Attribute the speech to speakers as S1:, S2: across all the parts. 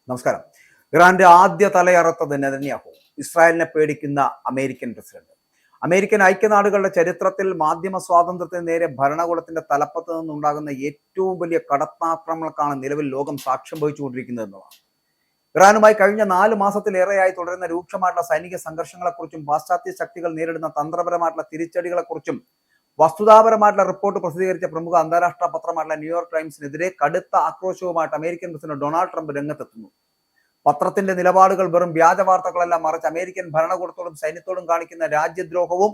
S1: നമസ്കാരം. ഇറാന്റെ ആദ്യ തലയറത്തത് നെതന്യാഹു, ഇസ്രായേലിനെ പേടിക്കുന്ന അമേരിക്കൻ പ്രസിഡന്റ്. അമേരിക്കൻ ഐക്യനാടുകളുടെ ചരിത്രത്തിൽ മാധ്യമ സ്വാതന്ത്ര്യത്തിന് നേരെ ഭരണകൂടത്തിന്റെ തലപ്പത്ത് നിന്നുണ്ടാകുന്ന ഏറ്റവും വലിയ കടത്താക്രമണങ്ങൾക്കാണ് നിലവിൽ ലോകം സാക്ഷ്യം വഹിച്ചുകൊണ്ടിരിക്കുന്നത് എന്നതാണ്. ഇറാനുമായി കഴിഞ്ഞ 4 മാസത്തിലേറെയായി തുടരുന്ന രൂക്ഷമായിട്ടുള്ള സൈനിക സംഘർഷങ്ങളെക്കുറിച്ചും പാശ്ചാത്യ ശക്തികൾ നേരിടുന്ന തന്ത്രപരമായിട്ടുള്ള തിരിച്ചടികളെക്കുറിച്ചും വസ്തുതാപരമായിട്ടുള്ള റിപ്പോർട്ട് പ്രസിദ്ധീകരിച്ച പ്രമുഖ അന്താരാഷ്ട്ര പത്രമായിട്ടുള്ള ന്യൂയോർക്ക് ടൈംസിനെതിരെ കടുത്ത ആക്രോശവുമായിട്ട് അമേരിക്കൻ പ്രസിഡന്റ് ഡൊണാൾഡ് ട്രംപ് രംഗത്തെത്തുന്നു. പത്രത്തിന്റെ നിലപാടുകൾ വെറും വ്യാജ വാർത്തകളല്ല, മറിച്ച് അമേരിക്കൻ ഭരണകൂടത്തോടും സൈന്യത്തോടും കാണിക്കുന്ന രാജ്യദ്രോഹവും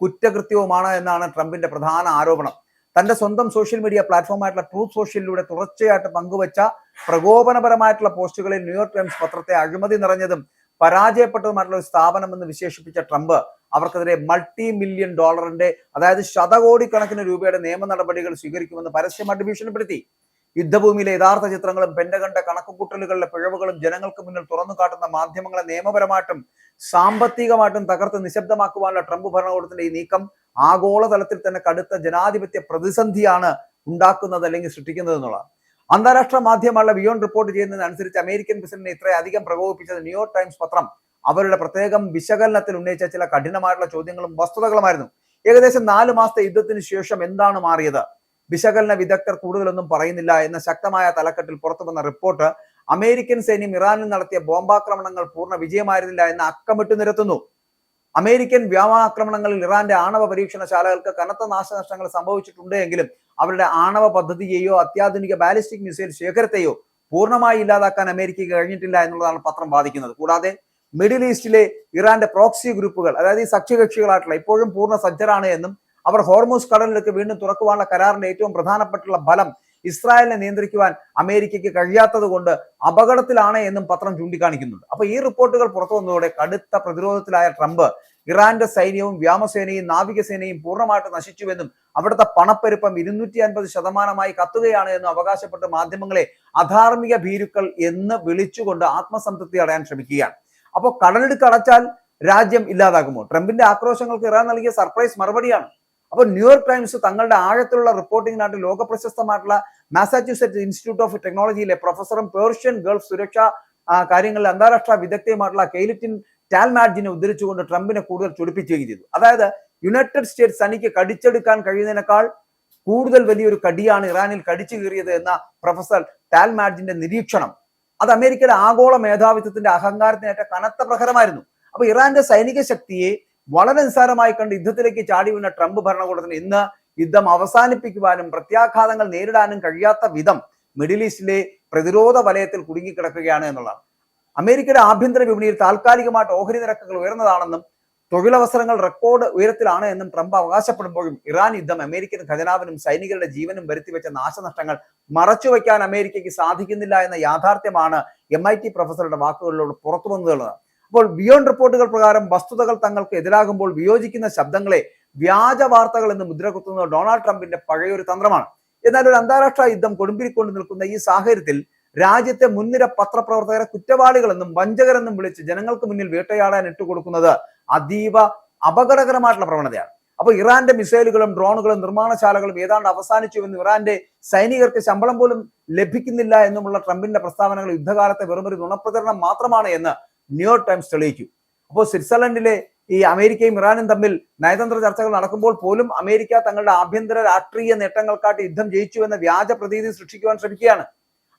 S1: കുറ്റകൃത്യവുമാണ് എന്നാണ് ട്രംപിന്റെ പ്രധാന ആരോപണം. തന്റെ സ്വന്തം സോഷ്യൽ മീഡിയ പ്ലാറ്റ്ഫോമായിട്ടുള്ള ട്രൂത്ത് സോഷ്യലിലൂടെ തുടർച്ചയായിട്ട് പങ്കുവച്ച പ്രകോപനപരമായിട്ടുള്ള പോസ്റ്റുകളിൽ ന്യൂയോർക്ക് ടൈംസ് പത്രത്തെ അഴിമതി നിറഞ്ഞതും പരാജയപ്പെട്ടതുമായിട്ടുള്ള ഒരു സ്ഥാപനം എന്ന് വിശേഷിപ്പിച്ച ട്രംപ് അവർക്കെതിരെ $multi-million, അതായത് ശതകോടിക്കണക്കിന് രൂപയുടെ നിയമ നടപടികൾ സ്വീകരിക്കുമെന്ന് പരസ്യമായിട്ട് ഭീഷണിപ്പെടുത്തി. യുദ്ധഭൂമിയിലെ യഥാർത്ഥ ചിത്രങ്ങളും പെന്റഗണിന്റെ കണക്കുകൂട്ടലുകളിലെ പിഴവുകളും ജനങ്ങൾക്ക് മുന്നിൽ തുറന്നു കാട്ടുന്ന മാധ്യമങ്ങളെ നിയമപരമായിട്ടും സാമ്പത്തികമായിട്ടും തകർത്ത് നിശബ്ദമാക്കുവാനുള്ള ട്രംപ് ഭരണകൂടത്തിന്റെ ഈ നീക്കം ആഗോളതലത്തിൽ തന്നെ കടുത്ത ജനാധിപത്യ പ്രതിസന്ധിയാണ് ഉണ്ടാക്കുന്നത് അല്ലെങ്കിൽ സൃഷ്ടിക്കുന്നത് എന്നുള്ളതാണ്. അന്താരാഷ്ട്ര മാധ്യമങ്ങളുടെ ബിയോണ്ട് റിപ്പോർട്ട് ചെയ്യുന്നതിനനുസരിച്ച് അമേരിക്കൻ പ്രസിഡന്റിനെ ഇത്രയധികം പ്രകോപിപ്പിച്ചത് ന്യൂയോർക്ക് ടൈംസ് പത്രം അവരുടെ പ്രത്യേകം വിശകലനത്തിൽ ഉന്നയിച്ച ചില കഠിനമായിട്ടുള്ള ചോദ്യങ്ങളും വസ്തുതകളുമായിരുന്നു. ഏകദേശം 4 മാസത്തെ യുദ്ധത്തിന് ശേഷം എന്താണ് മാറിയത്? വിശകലന വിദഗ്ധർ കൂടുതലൊന്നും പറയുന്നില്ല എന്ന ശക്തമായ തലക്കെട്ടിൽ പുറത്തു വന്ന റിപ്പോർട്ട് അമേരിക്കൻ സൈന്യം ഇറാനിൽ നടത്തിയ ബോംബാക്രമണങ്ങൾ പൂർണ്ണ വിജയമായിരുന്നില്ല എന്ന് അക്കമിട്ട് നിരത്തുന്നു. അമേരിക്കൻ വ്യോമാക്രമണങ്ങളിൽ ഇറാന്റെ ആണവ പരീക്ഷണശാലകൾക്ക് കനത്ത നാശനഷ്ടങ്ങൾ സംഭവിച്ചിട്ടുണ്ട് എങ്കിലും അവരുടെ ആണവ പദ്ധതിയെയോ അത്യാധുനിക ബാലിസ്റ്റിക് മിസൈൽ ശേഖരത്തെയോ പൂർണ്ണമായി ഇല്ലാതാക്കാൻ അമേരിക്കയ്ക്ക് കഴിഞ്ഞിട്ടില്ല എന്നുള്ളതാണ് പത്രം വാദിക്കുന്നത്. കൂടാതെ മിഡിൽ ഈസ്റ്റിലെ ഇറാന്റെ പ്രോക്സി ഗ്രൂപ്പുകൾ, അതായത് ഈ സഖ്യകക്ഷികളായിട്ടുള്ള ഇപ്പോഴും പൂർണ്ണ സജ്ജരാണ് എന്നും അവർ ഹോർമൂസ് കടലിലേക്ക് വീണ്ടും തുറക്കുവാനുള്ള കരാറിന്റെ ഏറ്റവും പ്രധാനപ്പെട്ടുള്ള ബലം ഇസ്രായേലിനെ നിയന്ത്രിക്കുവാൻ അമേരിക്കയ്ക്ക് കഴിയാത്തത് കൊണ്ട് അപകടത്തിലാണ് എന്നും പത്രം ചൂണ്ടിക്കാണിക്കുന്നുണ്ട്. അപ്പൊ ഈ റിപ്പോർട്ടുകൾ പുറത്തു വന്നതോടെ കടുത്ത പ്രതിരോധത്തിലായ ട്രംപ് ഇറാന്റെ സൈന്യവും വ്യോമസേനയും നാവികസേനയും പൂർണ്ണമായിട്ട് നശിച്ചുവെന്നും അവിടുത്തെ പണപ്പെരുപ്പം 250% കത്തുകയാണ് എന്നും അവകാശപ്പെട്ട് മാധ്യമങ്ങളെ അധാർമിക ഭീരുക്കൾ എന്ന് വിളിച്ചുകൊണ്ട് ആത്മസംതൃപ്തി അടയാൻ ശ്രമിക്കുകയാണ്. അപ്പോൾ കടലിടുക്ക് അടച്ചാൽ രാജ്യം ഇല്ലാതാകുമോ? ട്രംപിന്റെ ആക്രോശങ്ങൾക്ക് ഇറാൻ നൽകിയ സർപ്രൈസ് മറുപടിയാണ്. അപ്പോൾ ന്യൂയോർക്ക് ടൈംസ് തങ്ങളുടെ ആഴത്തിലുള്ള റിപ്പോർട്ടിങ്ങിനായിട്ട് ലോക പ്രശസ്തമായിട്ടുള്ള മാസാച്യൂസെറ്റ്സ് ഇൻസ്റ്റിറ്റ്യൂട്ട് ഓഫ് ടെക്നോളജിയിലെ പ്രൊഫസറും പേർഷ്യൻ ഗൾഫ് സുരക്ഷാ കാര്യങ്ങളിൽ അന്താരാഷ്ട്ര വിദഗ്ധയുമായിട്ടുള്ള കെയ്ലിറ്റിൻ ടാൽമാഡ്ജിനെ ഉദ്ധരിച്ചുകൊണ്ട് ട്രംപിനെ കൂടുതൽ ചൊടിപ്പിക്കുകയും ചെയ്തു. അതായത് യുണൈറ്റഡ് സ്റ്റേറ്റ്സ് തനിക്ക് കടിച്ചെടുക്കാൻ കഴിയുന്നതിനേക്കാൾ കൂടുതൽ വലിയൊരു കടിയാണ് ഇറാനിൽ കടിച്ചു കീറിയത് എന്ന പ്രൊഫസർ ടാൽമാഡ്ജിന്റെ നിരീക്ഷണം അത് അമേരിക്കയുടെ ആഗോള മേധാവിത്വത്തിന്റെ അഹങ്കാരത്തിനേറ്റ കനത്ത പ്രഹരമായിരുന്നു. അപ്പൊ ഇറാന്റെ സൈനിക ശക്തിയെ വളരെ നിസ്സാരമായി കണ്ട് യുദ്ധത്തിലേക്ക് ചാടി വീണ ട്രംപ് ഭരണകൂടത്തിന് ഇന്ന് യുദ്ധം അവസാനിപ്പിക്കുവാനും പ്രത്യാഘാതങ്ങൾ നേരിടാനും കഴിയാത്ത വിധം മിഡിൽ ഈസ്റ്റിലെ പ്രതിരോധ വലയത്തിൽ കുടുങ്ങിക്കിടക്കുകയാണ് എന്നുള്ളതാണ്. അമേരിക്കയുടെ ആഭ്യന്തര വിപണിയിൽ താൽക്കാലികമായിട്ട് ഓഹരി നിരക്കുകൾ ഉയർന്നതാണെന്നും തൊഴിലവസരങ്ങൾ റെക്കോർഡ് ഉയരത്തിലാണ് എന്നും ട്രംപ് അവകാശപ്പെടുമ്പോഴും ഇറാൻ യുദ്ധം അമേരിക്കൻ ഖജനാവിനും സൈനികരുടെ ജീവനും വരുത്തിവെച്ച നാശനഷ്ടങ്ങൾ മറച്ചുവെക്കാൻ അമേരിക്കയ്ക്ക് സാധിക്കുന്നില്ല എന്ന യാഥാർത്ഥ്യമാണ് MIT പ്രൊഫസറുടെ വാക്കുകളിലൂടെ പുറത്തു വന്നതുള്ളത്. അപ്പോൾ ബിയോണ്ട് റിപ്പോർട്ടുകൾ പ്രകാരം വസ്തുതകൾ തങ്ങൾക്ക് എതിരാകുമ്പോൾ വിയോജിക്കുന്ന ശബ്ദങ്ങളെ വ്യാജ വാർത്തകൾ എന്ന് മുദ്രകുത്തുന്നത് ഡൊണാൾഡ് ട്രംപിന്റെ പഴയൊരു തന്ത്രമാണ്. എന്നാൽ ഒരു അന്താരാഷ്ട്ര യുദ്ധം കൊടുമ്പിരിക്കൊണ്ട് നിൽക്കുന്ന ഈ സാഹചര്യത്തിൽ രാജ്യത്തെ മുൻനിര പത്രപ്രവർത്തകരെ കുറ്റവാളികളെന്നും വഞ്ചകരെന്നും വിളിച്ച് ജനങ്ങൾക്ക് മുന്നിൽ വേട്ടയാടാൻ ഇട്ടുകൊടുക്കുന്നത് അതീവ അപകടകരമായിട്ടുള്ള പ്രവണതയാണ്. അപ്പൊ ഇറാന്റെ മിസൈലുകളും ഡ്രോണുകളും നിർമ്മാണശാലകളും ഏതാണ്ട് അവസാനിച്ചുവെന്നും ഇറാന്റെ സൈനികർക്ക് ശമ്പളം പോലും ലഭിക്കുന്നില്ല എന്നുമുള്ള ട്രംപിന്റെ പ്രസ്താവനകൾ യുദ്ധകാലത്തെ വെറുമൊരു നുണപ്രചരണം മാത്രമാണ് എന്ന് ന്യൂയോർക്ക് ടൈംസ് തെളിയിച്ചു. അപ്പോൾ സ്വിറ്റ്സർലൻഡിലെ ഈ അമേരിക്കയും ഇറാനും തമ്മിൽ നയതന്ത്ര ചർച്ചകൾ നടക്കുമ്പോൾ പോലും അമേരിക്ക തങ്ങളുടെ ആഭ്യന്തര രാഷ്ട്രീയ നേട്ടങ്ങൾക്കായിട്ട് യുദ്ധം ജയിച്ചു എന്ന വ്യാജ പ്രതീതി സൃഷ്ടിക്കുവാൻ ശ്രമിക്കുകയാണ്.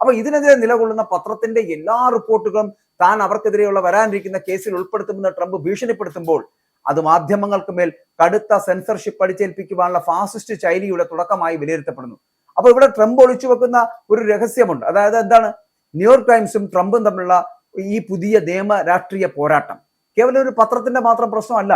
S1: അപ്പൊ ഇതിനെതിരെ നിലകൊള്ളുന്ന പത്രത്തിന്റെ എല്ലാ റിപ്പോർട്ടുകളും താൻ അവർക്കെതിരെയുള്ള വരാനിരിക്കുന്ന കേസിൽ ഉൾപ്പെടുത്തുമെന്ന് ട്രംപ് ഭീഷണിപ്പെടുത്തുമ്പോൾ അത് മാധ്യമങ്ങൾക്ക് മേൽ കടുത്ത സെൻസർഷിപ്പ് അടിച്ചേൽപ്പിക്കുവാനുള്ള ഫാസിസ്റ്റ് ശൈലിയുടെ തുടക്കമായി വിലയിരുത്തപ്പെടുന്നു. അപ്പൊ ഇവിടെ ട്രംപ് ഒളിച്ചു വെക്കുന്ന ഒരു രഹസ്യമുണ്ട്. അതായത് എന്താണ്? ന്യൂയോർക്ക് ടൈംസും ട്രംപും തമ്മിലുള്ള ഈ പുതിയ നിയമ രാഷ്ട്രീയ പോരാട്ടം കേവലം ഒരു പത്രത്തിന്റെ മാത്രം പ്രശ്നമല്ല,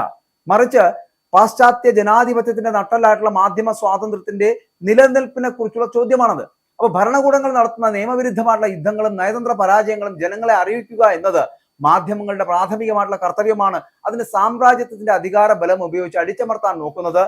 S1: മറിച്ച് പാശ്ചാത്യ ജനാധിപത്യത്തിന്റെ നട്ടലായിട്ടുള്ള മാധ്യമ സ്വാതന്ത്ര്യത്തിന്റെ നിലനിൽപ്പിനെ കുറിച്ചുള്ള ചോദ്യമാണത്. അപ്പൊ ഭരണകൂടങ്ങൾ നടത്തുന്ന നിയമവിരുദ്ധമായിട്ടുള്ള യുദ്ധങ്ങളും നയതന്ത്ര പരാജയങ്ങളും ജനങ്ങളെ അറിയിക്കുക എന്നത് മാധ്യമങ്ങളുടെ പ്രാഥമികമായിട്ടുള്ള കർത്തവ്യമാണ്. അതിന് സാമ്രാജ്യത്വത്തിന്റെ അധികാര ബലം ഉപയോഗിച്ച് അടിച്ചമർത്താൻ നോക്കുന്നത്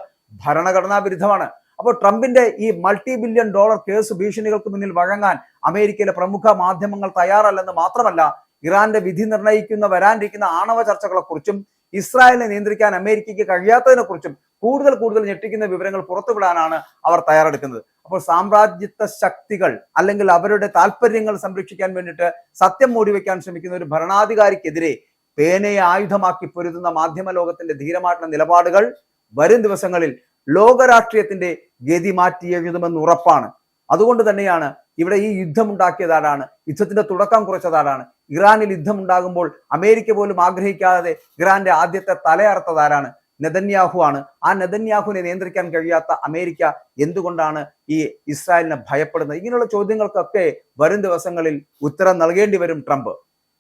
S1: ഭരണഘടനാ വിരുദ്ധമാണ്. അപ്പോൾ ട്രംപിന്റെ ഈ $multi-billion കേസ് ഭീഷണികൾക്ക് മുന്നിൽ വഴങ്ങാൻ അമേരിക്കയിലെ പ്രമുഖ മാധ്യമങ്ങൾ തയ്യാറല്ലെന്ന് മാത്രമല്ല, ഇറാന്റെ വിധി നിർണ്ണയിക്കുന്ന വരാനിരിക്കുന്ന ആണവ ചർച്ചകളെക്കുറിച്ചും ഇസ്രായേലിനെ നിയന്ത്രിക്കാൻ അമേരിക്കയ്ക്ക് കഴിയാത്തതിനെ കുറിച്ചും കൂടുതൽ ഞെട്ടിക്കുന്ന വിവരങ്ങൾ പുറത്തുവിടാനാണ് അവർ തയ്യാറെടുക്കുന്നത്. അപ്പോൾ സാമ്രാജ്യത്വ ശക്തികൾ അല്ലെങ്കിൽ അവരുടെ താല്പര്യങ്ങൾ സംരക്ഷിക്കാൻ വേണ്ടിയിട്ട് സത്യം മൂടിവെക്കാൻ ശ്രമിക്കുന്ന ഒരു ഭരണാധികാരിക്കെതിരെ പേനയെ ആയുധമാക്കി പൊരുതുന്ന മാധ്യമ ലോകത്തിന്റെ ധീരമായിട്ടുള്ള നിലപാടുകൾ വരും ദിവസങ്ങളിൽ ലോകരാഷ്ട്രീയത്തിന്റെ ഗതി മാറ്റി എഴുതുമെന്ന് ഉറപ്പാണ്. അതുകൊണ്ട് തന്നെയാണ് ഇവിടെ ഈ യുദ്ധമുണ്ടാക്കിയതാരാണ്, യുദ്ധത്തിന്റെ തുടക്കം കുറിച്ചതാരാണ്, ഇറാനിൽ യുദ്ധമുണ്ടാകുമ്പോൾ അമേരിക്ക പോലും ആഗ്രഹിക്കാതെ ഇറാന്റെ ആദ്യത്തെ തലയറുത്തതാരാണ്, നെതന്യാഹു ആണ്. ആ നെതന്യാഹുവിനെ നിയന്ത്രിക്കാൻ കഴിയാത്ത അമേരിക്ക എന്തുകൊണ്ടാണ് ഈ ഇസ്രായേലിനെ ഭയപ്പെടുന്നത്? ഇങ്ങനെയുള്ള ചോദ്യങ്ങൾക്കൊക്കെ വരും ദിവസങ്ങളിൽ ഉത്തരം നൽകേണ്ടി വരും ട്രംപ്.